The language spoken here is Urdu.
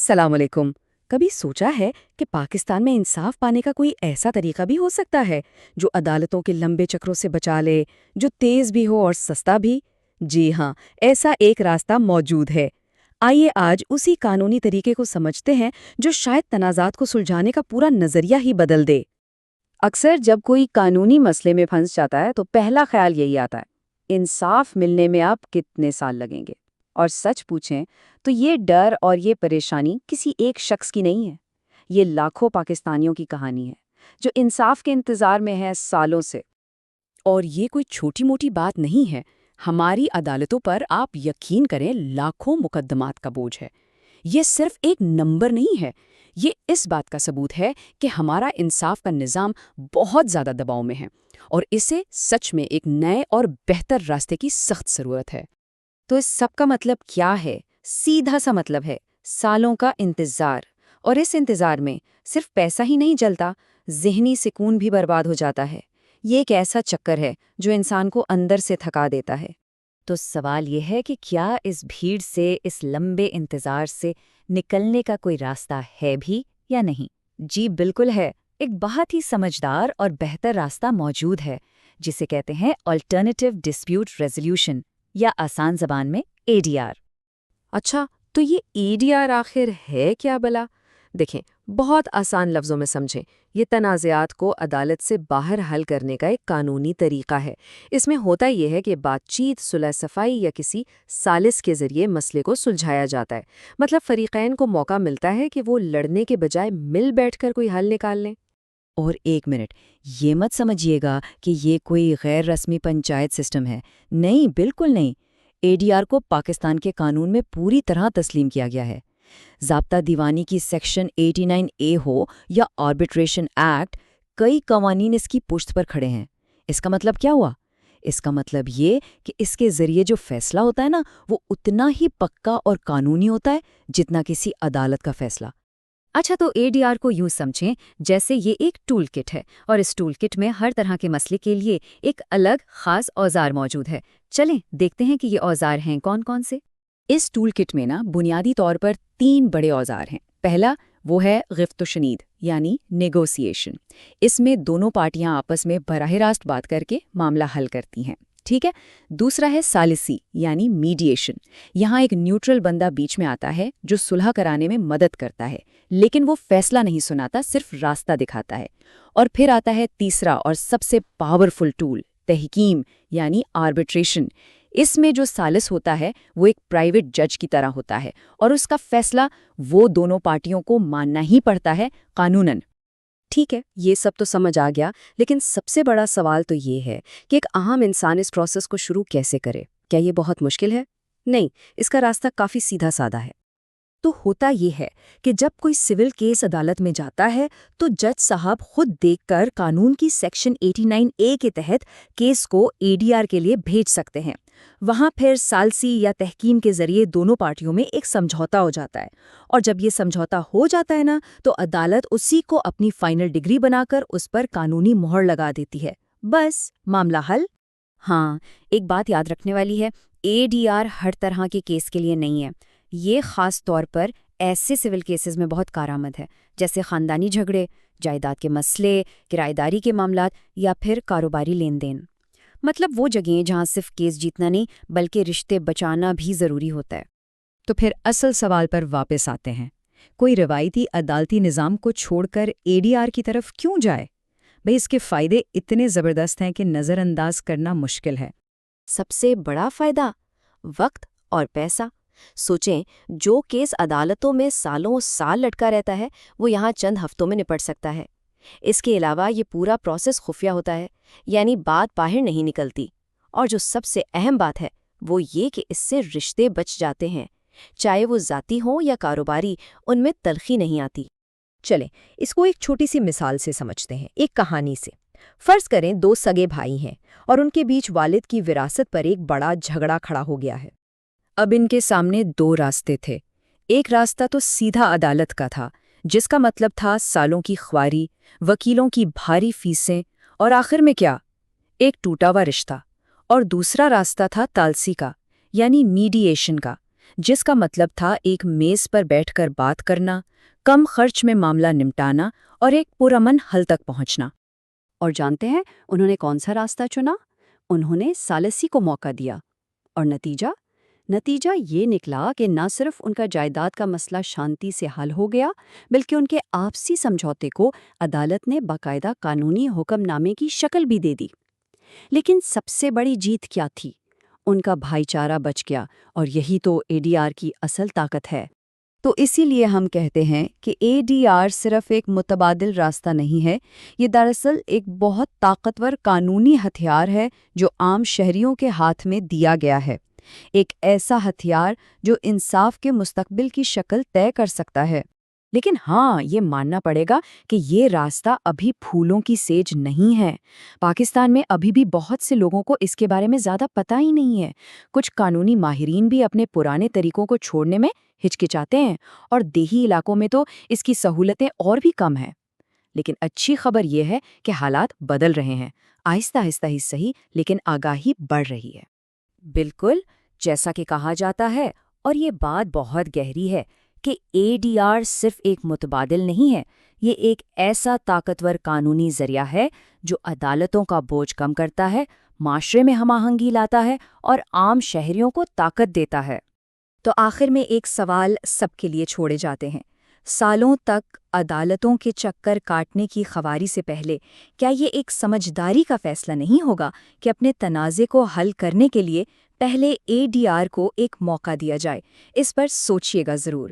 السلام علیکم۔ کبھی سوچا ہے کہ پاکستان میں انصاف پانے کا کوئی ایسا طریقہ بھی ہو سکتا ہے جو عدالتوں کے لمبے چکروں سے بچا لے، جو تیز بھی ہو اور سستا بھی؟ جی ہاں، ایسا ایک راستہ موجود ہے۔ آئیے آج اسی قانونی طریقے کو سمجھتے ہیں جو شاید تنازعات کو سلجھانے کا پورا نظریہ ہی بدل دے۔ اکثر جب کوئی قانونی مسئلے میں پھنس جاتا ہے تو پہلا خیال یہی آتا ہے، انصاف ملنے میں اب کتنے سال لگیں گے؟ اور سچ پوچھیں تو یہ ڈر اور یہ پریشانی کسی ایک شخص کی نہیں ہے، یہ لاکھوں پاکستانیوں کی کہانی ہے جو انصاف کے انتظار میں ہے سالوں سے۔ اور یہ کوئی چھوٹی موٹی بات نہیں ہے، ہماری عدالتوں پر آپ یقین کریں لاکھوں مقدمات کا بوجھ ہے۔ یہ صرف ایک نمبر نہیں ہے، یہ اس بات کا ثبوت ہے کہ ہمارا انصاف کا نظام بہت زیادہ دباؤ میں ہے اور اسے سچ میں ایک نئے اور بہتر راستے کی سخت ضرورت ہے۔ تو اس سب کا مطلب کیا ہے؟ سیدھا سا مطلب ہے سالوں کا انتظار، اور اس انتظار میں صرف پیسہ ہی نہیں جلتا، ذہنی سکون بھی برباد ہو جاتا ہے۔ یہ ایک ایسا چکر ہے جو انسان کو اندر سے تھکا دیتا ہے۔ تو سوال یہ ہے کہ کیا اس بھیڑ سے، اس لمبے انتظار سے نکلنے کا کوئی راستہ ہے بھی یا نہیں؟ جی بالکل ہے، ایک بہت ہی سمجھدار اور بہتر راستہ موجود ہے جسے کہتے ہیں آلٹرنیٹیو ڈسپیوٹ ریزولوشن، یا آسان زبان میں ADR۔ اچھا، تو یہ ADR آخر ہے کیا بلا؟ دیکھیں، بہت آسان لفظوں میں سمجھیں، یہ تنازعات کو عدالت سے باہر حل کرنے کا ایک قانونی طریقہ ہے۔ اس میں ہوتا یہ ہے کہ بات چیت، صلح صفائی یا کسی ثالث کے ذریعے مسئلے کو سلجھایا جاتا ہے۔ مطلب فریقین کو موقع ملتا ہے کہ وہ لڑنے کے بجائے مل بیٹھ کر کوئی حل نکال لیں۔ اور ایک منٹ، یہ مت سمجھیے گا کہ یہ کوئی غیر رسمی پنچایت سسٹم ہے، نہیں، بالکل نہیں۔ ADR کو پاکستان کے قانون میں پوری طرح تسلیم کیا گیا ہے۔ ضابطہ دیوانی کی سیکشن 89A ہو یا آربیٹریشن ایکٹ، کئی قوانین اس کی پشت پر کھڑے ہیں۔ اس کا مطلب کیا ہوا؟ اس کا مطلب یہ کہ اس کے ذریعے جو فیصلہ ہوتا ہے نا، وہ اتنا ہی پکا اور قانونی ہوتا ہے جتنا کسی عدالت کا فیصلہ۔ اچھا، تو ADR کو یوں سمجھیں جیسے یہ ایک ٹول کٹ ہے، اور اس ٹول کٹ میں ہر طرح کے مسئلے کے لیے ایک الگ خاص اوزار موجود ہے۔ چلیں دیکھتے ہیں کہ یہ اوزار ہیں کون کون سے۔ اس ٹول کٹ میں بنیادی طور پر 3 بڑے اوزار ہیں۔ پہلا وہ ہے گفت و شنید، یعنی نیگوسیشن۔ اس میں دونوں پارٹیاں آپس میں براہ راست بات کر کے معاملہ حل کرتی ہیں، ٹھیک ہے۔ دوسرا ہے ثالثی، یعنی میڈیشن۔ یہاں ایک نیوٹرل بندہ بیچ میں آتا ہے جو صلح کرانے میں مدد کرتا ہے، لیکن وہ فیصلہ نہیں سناتا، صرف راستہ دکھاتا ہے۔ اور پھر آتا ہے تیسرا اور سب سے پاورفل ٹول، تحکیم، یعنی آربیٹریشن۔ اس میں جو ثالث ہوتا ہے وہ ایک پرائیویٹ جج کی طرح ہوتا ہے، اور اس کا فیصلہ وہ دونوں پارٹیوں کو ماننا ہی پڑتا ہے قانوناً۔ ٹھیک ہے، یہ سب تو سمجھ آ گیا، لیکن سب سے بڑا سوال تو یہ ہے کہ ایک عام انسان اس پروسیس کو شروع کیسے کرے؟ کیا یہ بہت مشکل ہے؟ نہیں، اس کا راستہ کافی سیدھا سادہ ہے۔ تو ہوتا یہ ہے کہ جب کوئی سول کیس عدالت میں جاتا ہے تو جج صاحب خود دیکھ کر قانون کی سیکشن 89A کے تحت کیس کو ADR کے لیے بھیج سکتے ہیں۔ وہاں پھر ثالثی یا تحکیم کے ذریعے دونوں پارٹیوں میں ایک سمجھوتا ہو جاتا ہے، اور جب یہ سمجھوتا ہو جاتا ہے تو عدالت اسی کو اپنی فائنل ڈگری بنا کر اس پر قانونی مہر لگا دیتی ہے۔ بس معاملہ حل۔ ہاں، ایک بات یاد رکھنے والی ہے، ADR ہر طرح کے کیس کے لیے نہیں ہے۔ یہ خاص طور پر ایسے سول کیسز میں بہت کارآمد ہے، جیسے خاندانی جھگڑے، جائیداد کے مسئلے، کرایہ داری کے معاملات یا پھر کاروباری لین دین۔ مطلب وہ جگہیں جہاں صرف کیس جیتنا نہیں بلکہ رشتے بچانا بھی ضروری ہوتا ہے۔ تو پھر اصل سوال پر واپس آتے ہیں، کوئی روایتی عدالتی نظام کو چھوڑ کر ADR کی طرف کیوں جائے؟ بھئی اس کے فائدے اتنے زبردست ہیں کہ نظر انداز کرنا مشکل ہے۔ سب سے بڑا فائدہ وقت اور پیسہ۔ سوچیں، جو کیس عدالتوں میں سالوں سال لٹکا رہتا ہے وہ یہاں چند ہفتوں میں نپٹ سکتا ہے۔ اس کے علاوہ یہ پورا پروسیس خفیہ ہوتا ہے، یعنی بات باہر نہیں نکلتی، اور جو سب سے اہم بات ہے وہ یہ کہ اس سے رشتے بچ جاتے ہیں، چاہے وہ ذاتی ہوں یا کاروباری، ان میں تلخی نہیں آتی۔ چلیں اس کو ایک چھوٹی سی مثال سے سمجھتے ہیں، ایک کہانی سے۔ فرض کریں 2 سگے بھائی ہیں اور ان کے بیچ والد کی وراثت پر ایک بڑا جھگڑا کھڑا ہو گیا ہے۔ اب ان کے سامنے 2 راستے تھے۔ ایک راستہ تو سیدھا عدالت کا تھا، جس کا مطلب تھا سالوں کی خواری، وکیلوں کی بھاری فیسیں، اور آخر میں کیا؟ ایک ٹوٹا ہوا رشتہ۔ اور دوسرا راستہ تھا تالسی کا، یعنی میڈییشن کا، جس کا مطلب تھا ایک میز پر بیٹھ کر بات کرنا، کم خرچ میں معاملہ نمٹانا اور ایک پرامن حل تک پہنچنا۔ اور جانتے ہیں انہوں نے کون سا راستہ چنا؟ انہوں نے ثالثی کو موقع دیا۔ اور نتیجہ یہ نکلا کہ نہ صرف ان کا جائیداد کا مسئلہ شانتی سے حل ہو گیا، بلکہ ان کے آپسی سمجھوتے کو عدالت نے باقاعدہ قانونی حکم نامے کی شکل بھی دے دی۔ لیکن سب سے بڑی جیت کیا تھی؟ ان کا بھائی چارہ بچ گیا، اور یہی تو اے ڈی آر کی اصل طاقت ہے۔ تو اسی لیے ہم کہتے ہیں کہ اے ڈی آر صرف ایک متبادل راستہ نہیں ہے، یہ دراصل ایک بہت طاقتور قانونی ہتھیار ہے جو عام شہریوں کے ہاتھ میں دیا گیا ہے، ایک ایسا ہتھیار جو انصاف کے مستقبل کی شکل طے کر سکتا ہے۔ لیکن ہاں، یہ ماننا پڑے گا کہ یہ راستہ ابھی پھولوں کی سیج نہیں ہے۔ پاکستان میں ابھی بھی بہت سے لوگوں کو اس کے بارے میں زیادہ پتہ ہی نہیں ہے۔ کچھ قانونی ماہرین بھی اپنے پرانے طریقوں کو چھوڑنے میں ہچکچاتے ہیں، اور دیہی علاقوں میں تو اس کی سہولتیں اور بھی کم ہیں۔ لیکن اچھی خبر یہ ہے کہ حالات بدل رہے ہیں، آہستہ آہستہ ہی صحیح، لیکن آگاہی بڑھ رہی ہے۔ بالکل، جیسا کہ کہا جاتا ہے، اور یہ بات بہت گہری ہے، کہ اے ڈی آر صرف ایک متبادل نہیں ہے، یہ ایک ایسا طاقتور قانونی ذریعہ ہے جو عدالتوں کا بوجھ کم کرتا ہے، معاشرے میں ہم آہنگی لاتا ہے اور عام شہریوں کو طاقت دیتا ہے۔ تو آخر میں ایک سوال سب کے لیے چھوڑے جاتے ہیں۔ سالوں تک عدالتوں کے چکر کاٹنے کی خواری سے پہلے کیا یہ ایک سمجھداری کا فیصلہ نہیں ہوگا کہ اپنے تنازع کو حل کرنے کے لیے پہلے اے ڈی آر کو ایک موقع دیا جائے؟ اس پر سوچیے گا ضرور۔